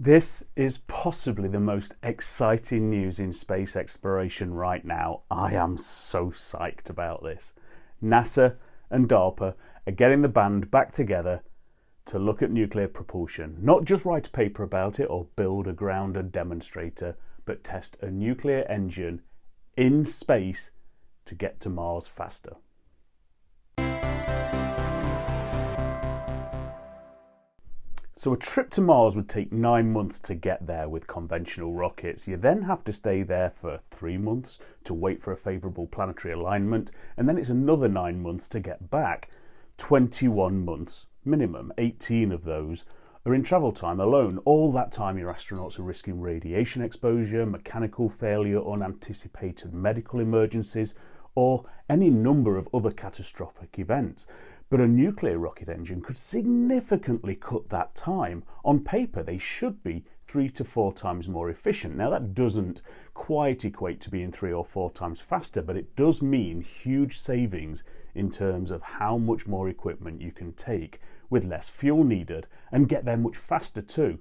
This is possibly the most exciting news in space exploration right now. I am so psyched about this. NASA and DARPA are getting the band back together to look at nuclear propulsion. Not just write a paper about it or build a grounded demonstrator, but test a nuclear engine in space to get to Mars faster. So a trip to Mars would take 9 months to get there with conventional rockets. You then have to stay there for 3 months to wait for a favourable planetary alignment, and then it's another 9 months to get back. 21 months minimum. 18 of those are in travel time alone. All that time your astronauts are risking radiation exposure, mechanical failure, unanticipated medical emergencies, or any number of other catastrophic events. But a nuclear rocket engine could significantly cut that time. On paper, they should be 3 to 4 times more efficient. Now, that doesn't quite equate to being 3 or 4 times faster, but it does mean huge savings in terms of how much more equipment you can take with less fuel needed and get there much faster too.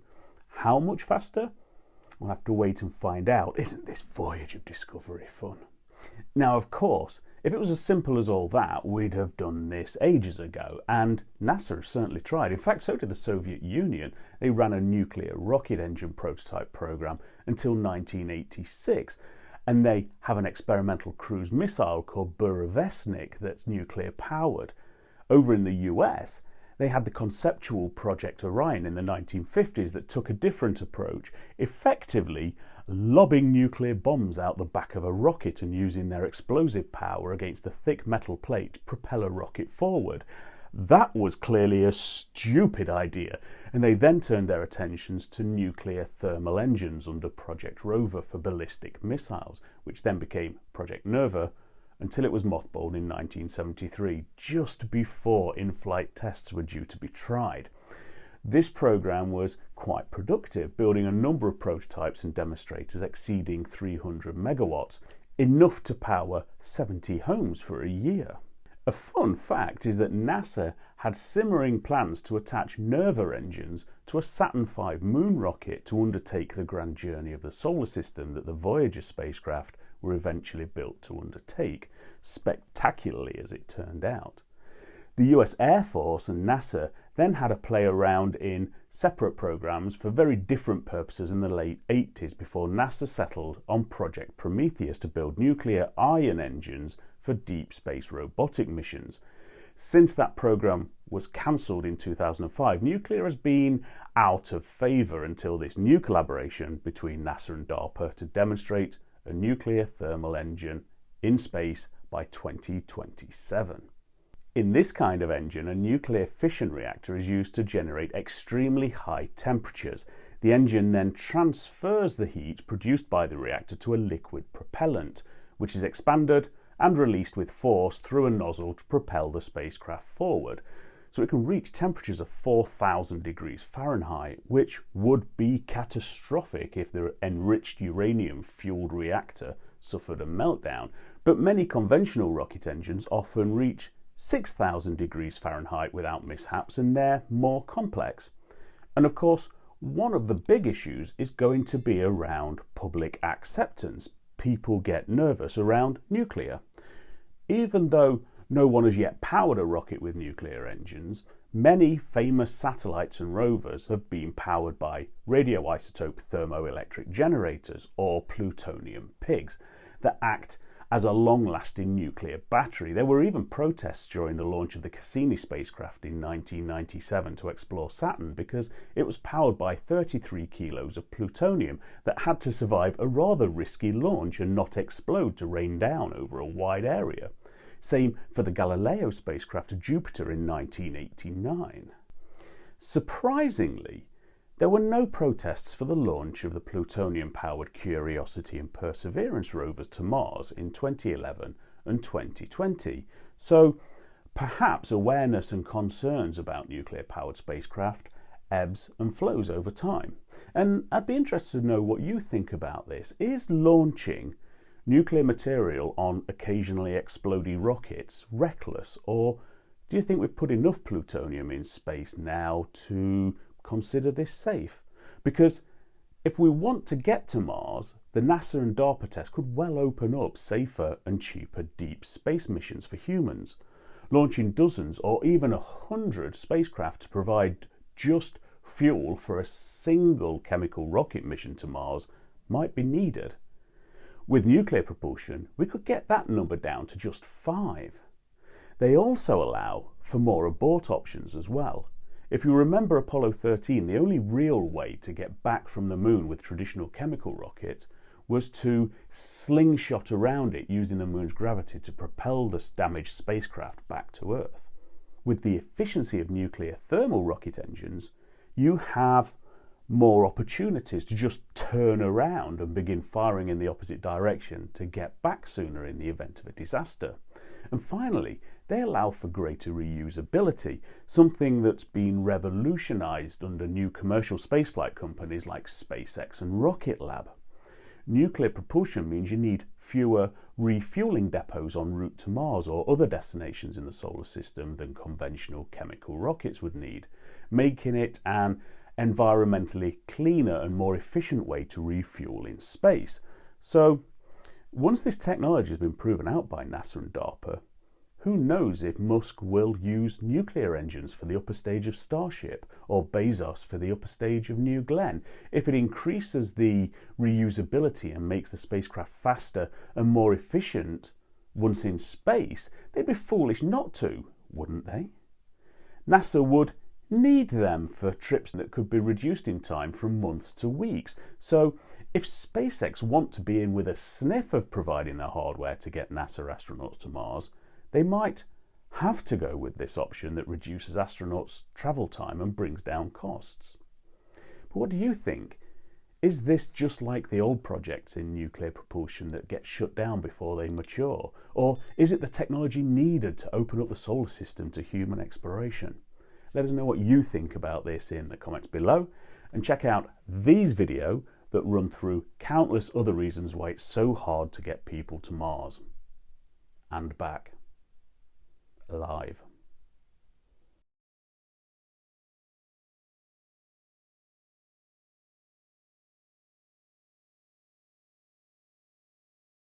How much faster? We'll have to wait and find out. Isn't this voyage of discovery fun? Now, of course, if it was as simple as all that, we'd have done this ages ago, and NASA has certainly tried. In fact, so did the Soviet Union. They ran a nuclear rocket engine prototype program until 1986, and they have an experimental cruise missile called Burevestnik that's nuclear powered. Over in the US, they had the conceptual Project Orion in the 1950s that took a different approach, effectively lobbing nuclear bombs out the back of a rocket and using their explosive power against the thick metal plate to propel a rocket forward. That was clearly a stupid idea, and they then turned their attentions to nuclear thermal engines under Project Rover for ballistic missiles, which then became Project Nerva, until it was mothballed in 1973, just before in-flight tests were due to be tried. This program was quite productive, building a number of prototypes and demonstrators exceeding 300 megawatts, enough to power 70 homes for a year. A fun fact is that NASA had simmering plans to attach Nerva engines to a Saturn V moon rocket to undertake the grand journey of the solar system that the Voyager spacecraft were eventually built to undertake, spectacularly as it turned out. The US Air Force and NASA then had a play around in separate programs for very different purposes in the late 80s before NASA settled on Project Prometheus to build nuclear ion engines for deep space robotic missions. Since that program was cancelled in 2005, nuclear has been out of favour until this new collaboration between NASA and DARPA to demonstrate a nuclear thermal engine in space by 2027. In this kind of engine, a nuclear fission reactor is used to generate extremely high temperatures. The engine then transfers the heat produced by the reactor to a liquid propellant, which is expanded and released with force through a nozzle to propel the spacecraft forward. So it can reach temperatures of 4,000 degrees Fahrenheit, which would be catastrophic if the enriched uranium-fueled reactor suffered a meltdown. But many conventional rocket engines often reach 6,000 degrees Fahrenheit without mishaps, and they're more complex. And of course, one of the big issues is going to be around public acceptance. People get nervous around nuclear. Even though no one has yet powered a rocket with nuclear engines, many famous satellites and rovers have been powered by radioisotope thermoelectric generators, or plutonium pigs, that act as a long-lasting nuclear battery. There were even protests during the launch of the Cassini spacecraft in 1997 to explore Saturn because it was powered by 33 kilos of plutonium that had to survive a rather risky launch and not explode to rain down over a wide area. Same for the Galileo spacecraft to Jupiter in 1989. Surprisingly, there were no protests for the launch of the plutonium-powered Curiosity and Perseverance rovers to Mars in 2011 and 2020. So perhaps awareness and concerns about nuclear-powered spacecraft ebbs and flows over time. And I'd be interested to know what you think about this. Is launching nuclear material on occasionally exploding rockets reckless, or do you think we've put enough plutonium in space now to consider this safe? Because if we want to get to Mars, the NASA and DARPA test could well open up safer and cheaper deep space missions for humans. Launching dozens or even 100 spacecraft to provide just fuel for a single chemical rocket mission to Mars might be needed. With nuclear propulsion, we could get that number down to just 5. They also allow for more abort options as well. If you remember Apollo 13, the only real way to get back from the moon with traditional chemical rockets was to slingshot around it using the moon's gravity to propel the damaged spacecraft back to Earth. With the efficiency of nuclear thermal rocket engines, you have more opportunities to just turn around and begin firing in the opposite direction to get back sooner in the event of a disaster. And finally, they allow for greater reusability, something that's been revolutionized under new commercial spaceflight companies like SpaceX and Rocket Lab. Nuclear propulsion means you need fewer refueling depots en route to Mars or other destinations in the solar system than conventional chemical rockets would need, making it an environmentally cleaner and more efficient way to refuel in space. So, once this technology has been proven out by NASA and DARPA, who knows if Musk will use nuclear engines for the upper stage of Starship or Bezos for the upper stage of New Glenn. If it increases the reusability and makes the spacecraft faster and more efficient once in space, they'd be foolish not to, wouldn't they? NASA would need them for trips that could be reduced in time from months to weeks. So if SpaceX want to be in with a sniff of providing the hardware to get NASA astronauts to Mars, they might have to go with this option that reduces astronauts' travel time and brings down costs. But what do you think? Is this just like the old projects in nuclear propulsion that get shut down before they mature? Or is it the technology needed to open up the solar system to human exploration? Let us know what you think about this in the comments below, and check out these videos that run through countless other reasons why it's so hard to get people to Mars and back alive.